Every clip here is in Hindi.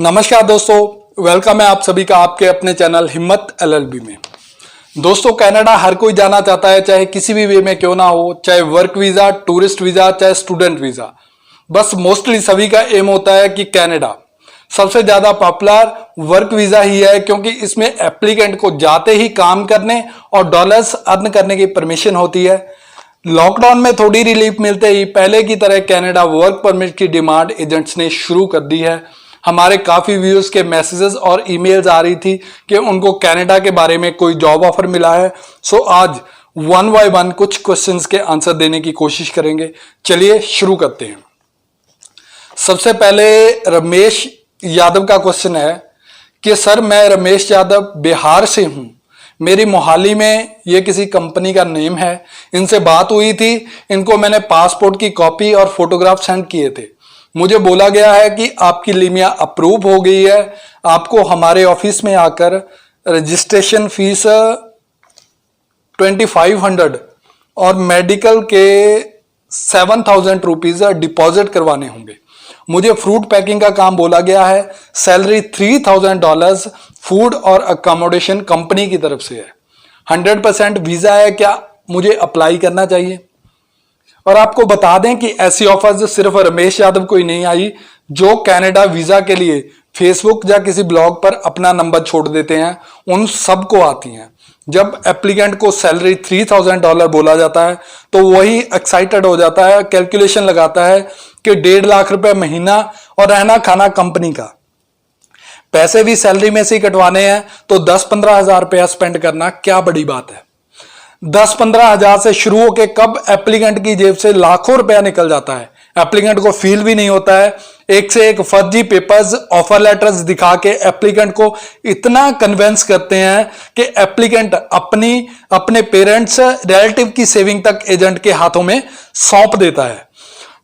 नमस्कार दोस्तों, वेलकम है आप सभी का आपके अपने चैनल हिम्मत एलएलबी में। दोस्तों, कनाडा हर कोई जाना चाहता है, चाहे किसी भी वे में क्यों ना हो, चाहे वर्क वीजा, टूरिस्ट वीजा, चाहे स्टूडेंट वीजा। बस मोस्टली सभी का एम होता है कि कनाडा सबसे ज्यादा पॉपुलर वर्क वीजा ही है, क्योंकि इसमें एप्लीकेंट को जाते ही काम करने और डॉलर्स अर्न करने की परमिशन होती है। लॉकडाउन में थोड़ी रिलीफ मिलते ही पहले की तरह कनाडा वर्क परमिट की डिमांड एजेंट्स ने शुरू कर दी है। हमारे काफी व्यूअर्स के मैसेजेस और ईमेल्स आ रही थी कि उनको कनाडा के बारे में कोई जॉब ऑफर मिला है। सो आज वन बाय वन कुछ क्वेश्चंस के आंसर देने की कोशिश करेंगे। चलिए शुरू करते हैं। सबसे पहले रमेश यादव का क्वेश्चन है कि सर, मैं रमेश यादव बिहार से हूं, मेरी मोहाली में ये किसी कंपनी का नेम है, इनसे बात हुई थी, इनको मैंने पासपोर्ट की कॉपी और फोटोग्राफ सेंड किए थे। मुझे बोला गया है कि आपकी लीमिया अप्रूव हो गई है, आपको हमारे ऑफिस में आकर रजिस्ट्रेशन फीस 2500 और मेडिकल के 7000 रुपीज डिपॉजिट करवाने होंगे। मुझे फ्रूट पैकिंग का काम बोला गया है, सैलरी $3000 फूड और अकोमोडेशन कंपनी की तरफ से है। 100% वीजा है, क्या मुझे अप्लाई करना चाहिए? और आपको बता दें कि ऐसी ऑफर्स सिर्फ रमेश यादव को ही नहीं आई, जो कनाडा वीजा के लिए फेसबुक या किसी ब्लॉग पर अपना नंबर छोड़ देते हैं, उन सबको आती हैं। जब एप्लीकेंट को सैलरी $3000 बोला जाता है तो वही एक्साइटेड हो जाता है, कैलकुलेशन लगाता है कि 1.5 लाख रुपए महीना और रहना खाना कंपनी का, पैसे भी सैलरी में से ही कटवाने हैं, तो 10-15 हजार रुपया स्पेंड करना क्या बड़ी बात है। 10-15 हजार से शुरू होकर कब एप्लीकेंट की जेब से लाखों रुपया निकल जाता है, एप्लीकेंट को फील भी नहीं होता है। एक से एक फर्जी पेपर्स, ऑफर लेटर्स दिखा के एप्लीकेंट को इतना कन्विंस करते हैं कि एप्लीकेंट अपने पेरेंट्स, रिलेटिव की सेविंग तक एजेंट के हाथों में सौंप देता है।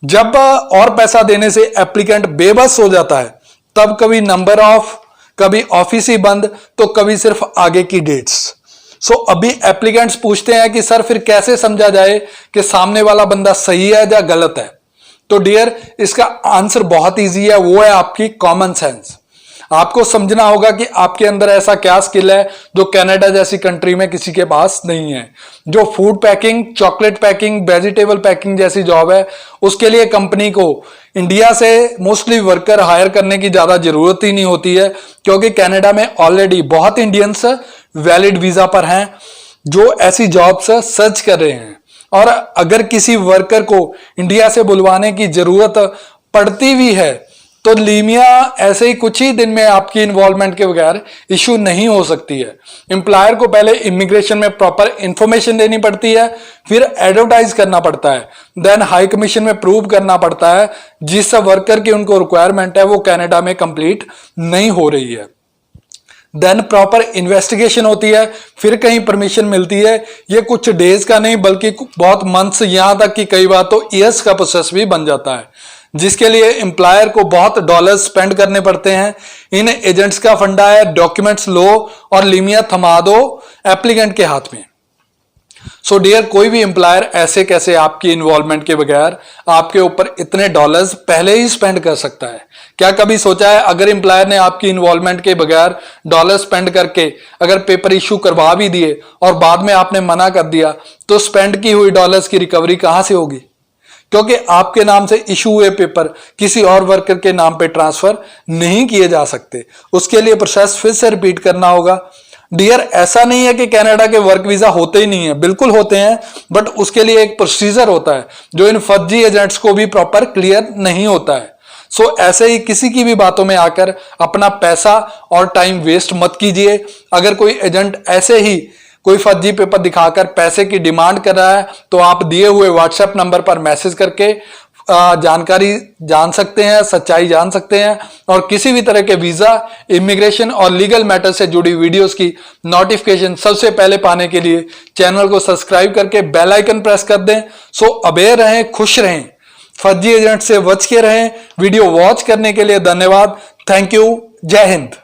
जब और पैसा देने से एप्लीकेंट बेबस हो जाता है, तब कभी नंबर ऑफ, कभी ऑफिस ही बंद, तो कभी सिर्फ आगे की डेट्स। सो अभी एप्लीकेंट्स पूछते हैं कि सर, फिर कैसे समझा जाए कि सामने वाला बंदा सही है या गलत है? तो डियर, इसका आंसर बहुत इजी है, वो है आपकी कॉमन सेंस। आपको समझना होगा कि आपके अंदर ऐसा क्या स्किल है जो कनाडा जैसी कंट्री में किसी के पास नहीं है। जो food packing, chocolate packing, vegetable packing जैसी जॉब है, उसके लिए कंपनी को इंडिया से मोस्टली वर्कर हायर करने की ज्यादा जरूरत ही नहीं होती है, क्योंकि कनाडा में ऑलरेडी बहुत इंडियंस वैलिड वीजा पर हैं जो ऐसी जॉब्स सर्च कर रहे हैं। और अगर किसी वर्कर को इंडिया से बुलवाने की जरूरत पड़ती भी है तो लीमिया ऐसे ही कुछ ही दिन में आपकी इन्वॉल्वमेंट के बगैर इशू नहीं हो सकती है। एम्प्लॉयर को पहले इमिग्रेशन में प्रॉपर इंफॉर्मेशन देनी पड़ती है, फिर एडवर्टाइज करना पड़ता है, देन हाई कमीशन में प्रूव करना पड़ता है जिस वर्कर की उनको रिक्वायरमेंट है वो कनाडा में कंप्लीट नहीं हो रही है। देन प्रॉपर इन्वेस्टिगेशन होती है, फिर कहीं परमिशन मिलती है। ये कुछ डेज का नहीं बल्कि बहुत मंथ्स, यहां तक कि कई बार तो ईयर्स का प्रोसेस भी बन जाता है, जिसके लिए एम्प्लॉयर को बहुत डॉलर स्पेंड करने पड़ते हैं। इन एजेंट्स का फंडा है डॉक्यूमेंट्स लो और लीमिया थमा दो एप्लीकेंट के हाथ में। सो डियर, कोई भी एम्प्लॉयर ऐसे कैसे आपकी इन्वॉल्वमेंट के बगैर आपके ऊपर इतने डॉलर्स पहले ही स्पेंड कर सकता है? क्या कभी सोचा है अगर एम्प्लॉयर ने आपकी इन्वॉल्वमेंट के बगैर डॉलर स्पेंड करके अगर पेपर इशू करवा भी दिए और बाद में आपने मना कर दिया, तो स्पेंड की हुई डॉलर्स की रिकवरी कहां से होगी? क्योंकि आपके नाम से इशू हुए पेपर किसी और वर्कर के नाम पे ट्रांसफर नहीं किए जा सकते, उसके लिए प्रोसेस फिर से रिपीट करना होगा। डियर, ऐसा नहीं है कि कनाडा के वर्क वीजा होते ही नहीं है, बिल्कुल होते हैं, बट उसके लिए एक प्रोसीजर होता है जो इन फर्जी एजेंट्स को भी प्रॉपर क्लियर नहीं होता है। सो ऐसे ही किसी की भी बातों में आकर अपना पैसा और टाइम वेस्ट मत कीजिए। अगर कोई एजेंट ऐसे ही कोई फर्जी पेपर दिखाकर पैसे की डिमांड कर रहा है तो आप दिए हुए व्हाट्सएप नंबर पर मैसेज करके जानकारी जान सकते हैं, सच्चाई जान सकते हैं, और किसी भी तरह के वीजा, इमिग्रेशन और लीगल मैटर से जुड़ी वीडियोस की नोटिफिकेशन सबसे पहले पाने के लिए चैनल को सब्सक्राइब करके बेल आइकन प्रेस कर दें। सो अवेयर रहें, खुश रहें, फर्जी एजेंट से बच के रहें। वीडियो वॉच करने के लिए धन्यवाद। Thank you. जय हिंद।